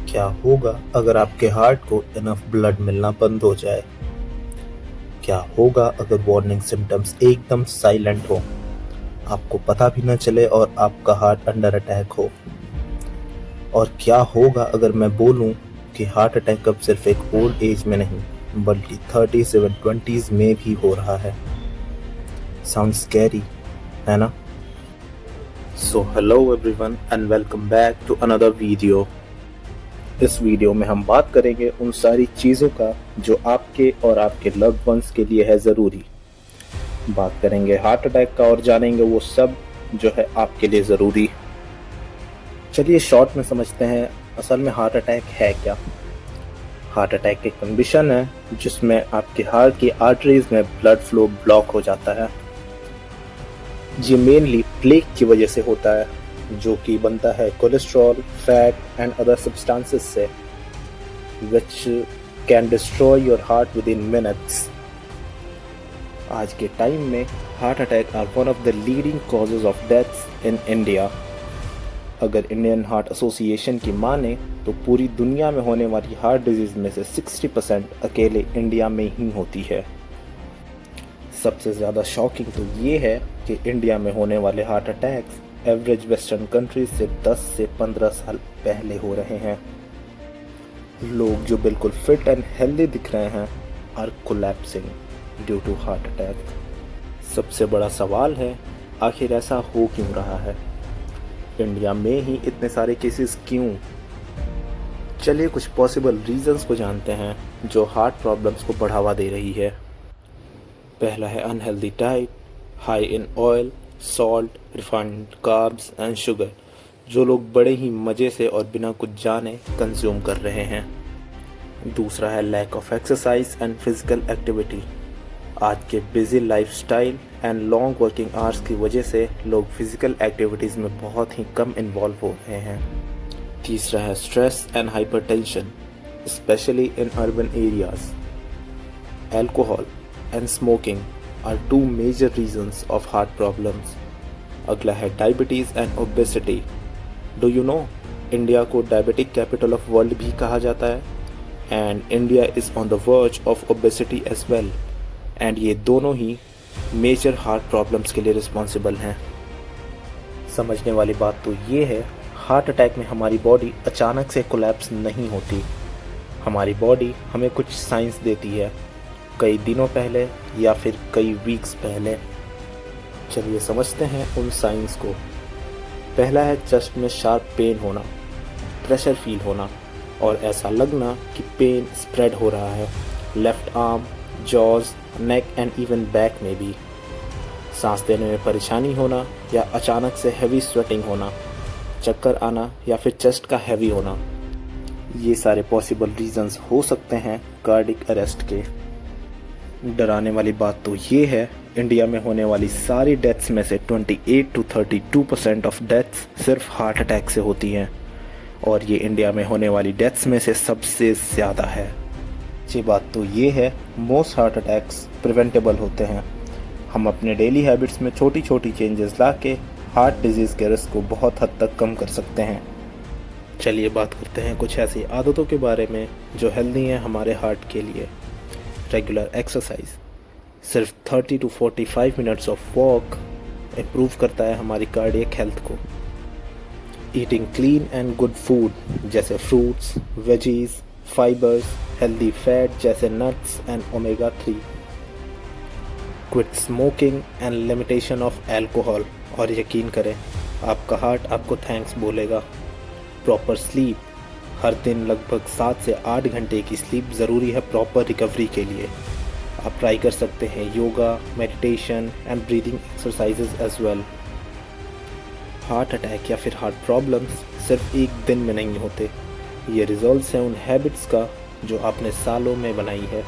क्या होगा अगर आपके हार्ट को इनफ ब्लड मिलना बंद हो जाए? क्या होगा अगर वार्निंग सिम्टम्स एकदम साइलेंट हो, आपको पता भी न चले और आपका हार्ट अंडर अटैक हो? और क्या होगा अगर मैं बोलूं कि हार्ट अटैक अब सिर्फ एक ओल्ड एज में नहीं बल्कि 30s एवं 20s में भी हो रहा है? साउंड स्कैरी, है ना? So hello everyone and welcome back to another video. इस वीडियो में हम बात करेंगे उन सारी चीज़ों का जो आपके और आपके लव्ड वंस के लिए है ज़रूरी। बात करेंगे हार्ट अटैक का और जानेंगे वो सब जो है आपके लिए ज़रूरी। चलिए शॉर्ट में समझते हैं असल में हार्ट अटैक है क्या। हार्ट अटैक एक कंडीशन है जिसमें आपके हार्ट की आर्टरीज में ब्लड फ्लो ब्लॉक हो जाता है। ये मेनली प्लेग की वजह से होता है, जो कि बनता है cholesterol, fat and other substances से, which can destroy your heart within minutes. आज के टाइम में heart attack are one of the leading causes of deaths in India. अगर इंडियन हार्ट एसोसिएशन की माने तो पूरी दुनिया में होने वाली हार्ट डिजीज में से 60% अकेले इंडिया में ही होती है। सबसे ज़्यादा शॉकिंग तो ये है कि इंडिया में होने वाले heart attacks average western countries से 10 से 15 साल पहले हो रहे हैं। लोग जो बिल्कुल फिट एंड हेल्दी दिख रहे हैं are collapsing due to heart attack. सबसे बड़ा सवाल है, आखिर ऐसा हो क्यों रहा है? इंडिया में ही इतने सारे केसेस क्यों? चलिए कुछ पॉसिबल रीजंस को जानते हैं जो हार्ट प्रॉब्लम्स को बढ़ावा दे रही है। पहला है unhealthy diet, high in oil, salt, refined carbs and sugar, जो लोग बड़े ही मज़े से और बिना कुछ जाने कंज्यूम कर रहे हैं। दूसरा है lack of exercise and physical activity. आज के busy lifestyle and long working hours की वजह से लोग फिजिकल एक्टिविटीज़ में बहुत ही कम इन्वॉल्व हो रहे हैं। तीसरा है stress and hypertension, especially in urban areas. Alcohol and smoking are two major reasons of heart problems. अगला है diabetes and obesity. Do you know, India को डायबिटिक कैपिटल ऑफ वर्ल्ड भी कहा जाता है and India is on the verge of obesity as well, एंड ये दोनों ही मेजर हार्ट प्रॉब्लम्स के लिए रिस्पॉन्सिबल हैं। समझने वाली बात तो ये है, हार्ट अटैक में हमारी बॉडी अचानक से कोलैप्स नहीं होती। हमारी बॉडी हमें कुछ साइंस देती है, कई दिनों पहले या फिर कई वीक्स पहले। चलिए समझते हैं उन साइंस को। पहला है चेस्ट में शार्प पेन होना, प्रेशर फील होना और ऐसा लगना कि पेन स्प्रेड हो रहा है left arm, jaws, neck and even back में भी। सांस लेने में परेशानी होना या अचानक से हैवी स्वेटिंग होना, चक्कर आना या फिर चेस्ट का हैवी होना, ये सारे पॉसिबल रीजंस हो सकते हैं कार्डिक अरेस्ट के। डराने वाली बात तो ये है, इंडिया में होने वाली सारी डेथ्स में से 28 to 32% ऑफ डेथ्स सिर्फ हार्ट अटैक से होती हैं और ये इंडिया में होने वाली डेथ्स में से सबसे ज़्यादा है। अच्छी बात तो ये है, मोस्ट हार्ट अटैक्स प्रिवेंटेबल होते हैं। हम अपने डेली हैबिट्स में छोटी छोटी चेंजेस ला के हार्ट डिजीज़ के रिस्क को बहुत हद तक कम कर सकते हैं। चलिए बात करते हैं कुछ ऐसी आदतों के बारे में जो हेल्दी हैं हमारे हार्ट के लिए। रेगुलर एक्सरसाइज, सिर्फ 30 to 45 minutes of walk improve करता है हमारी कार्डियक हेल्थ को। Eating clean and good food जैसे fruits, veggies, fibres, healthy fat जैसे nuts and omega 3। Quit smoking and limitation of alcohol, और यकीन करें आपका हार्ट आपको थैंक्स बोलेगा। प्रॉपर स्लीप, हर दिन लगभग 7 से 8 घंटे की स्लीप ज़रूरी है प्रॉपर रिकवरी के लिए। आप ट्राई कर सकते हैं yoga, meditation and breathing exercises as well. Heart attack या फिर हार्ट प्रॉब्लम्स सिर्फ एक दिन में नहीं होते, ये रिजल्ट्स हैं उन हैबिट्स का जो आपने सालों में बनाई है,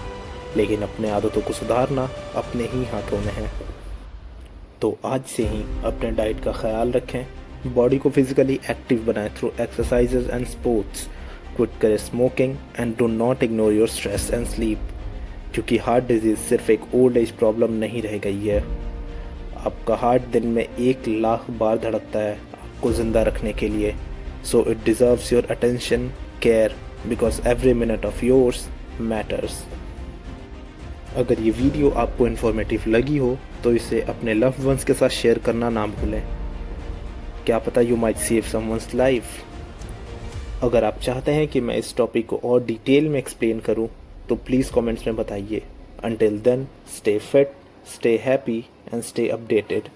लेकिन अपने आदतों को सुधारना अपने ही हाथों में है। तो आज से ही अपने डाइट का ख्याल रखें, बॉडी को फिजिकली एक्टिव बनाएं through exercises and sports, quit करें smoking and do not ignore your stress and sleep, क्योंकि हार्ट डिजीज़ सिर्फ एक ओल्ड एज प्रॉब्लम नहीं रह गई है। आपका हार्ट दिन में 1 लाख बार धड़कता है आपको ज़िंदा रखने के लिए, so it deserves your attention care because every minute of yours matters. अगर ये वीडियो आपको इन्फॉर्मेटिव लगी हो तो इसे अपने लव्ड वंस के साथ शेयर करना ना भूलें। क्या पता you might save someone's life. अगर आप चाहते हैं कि मैं इस टॉपिक को और डिटेल में एक्सप्लेन करूं तो प्लीज़ कमेंट्स में बताइए। Until then, stay fit, stay happy and stay updated.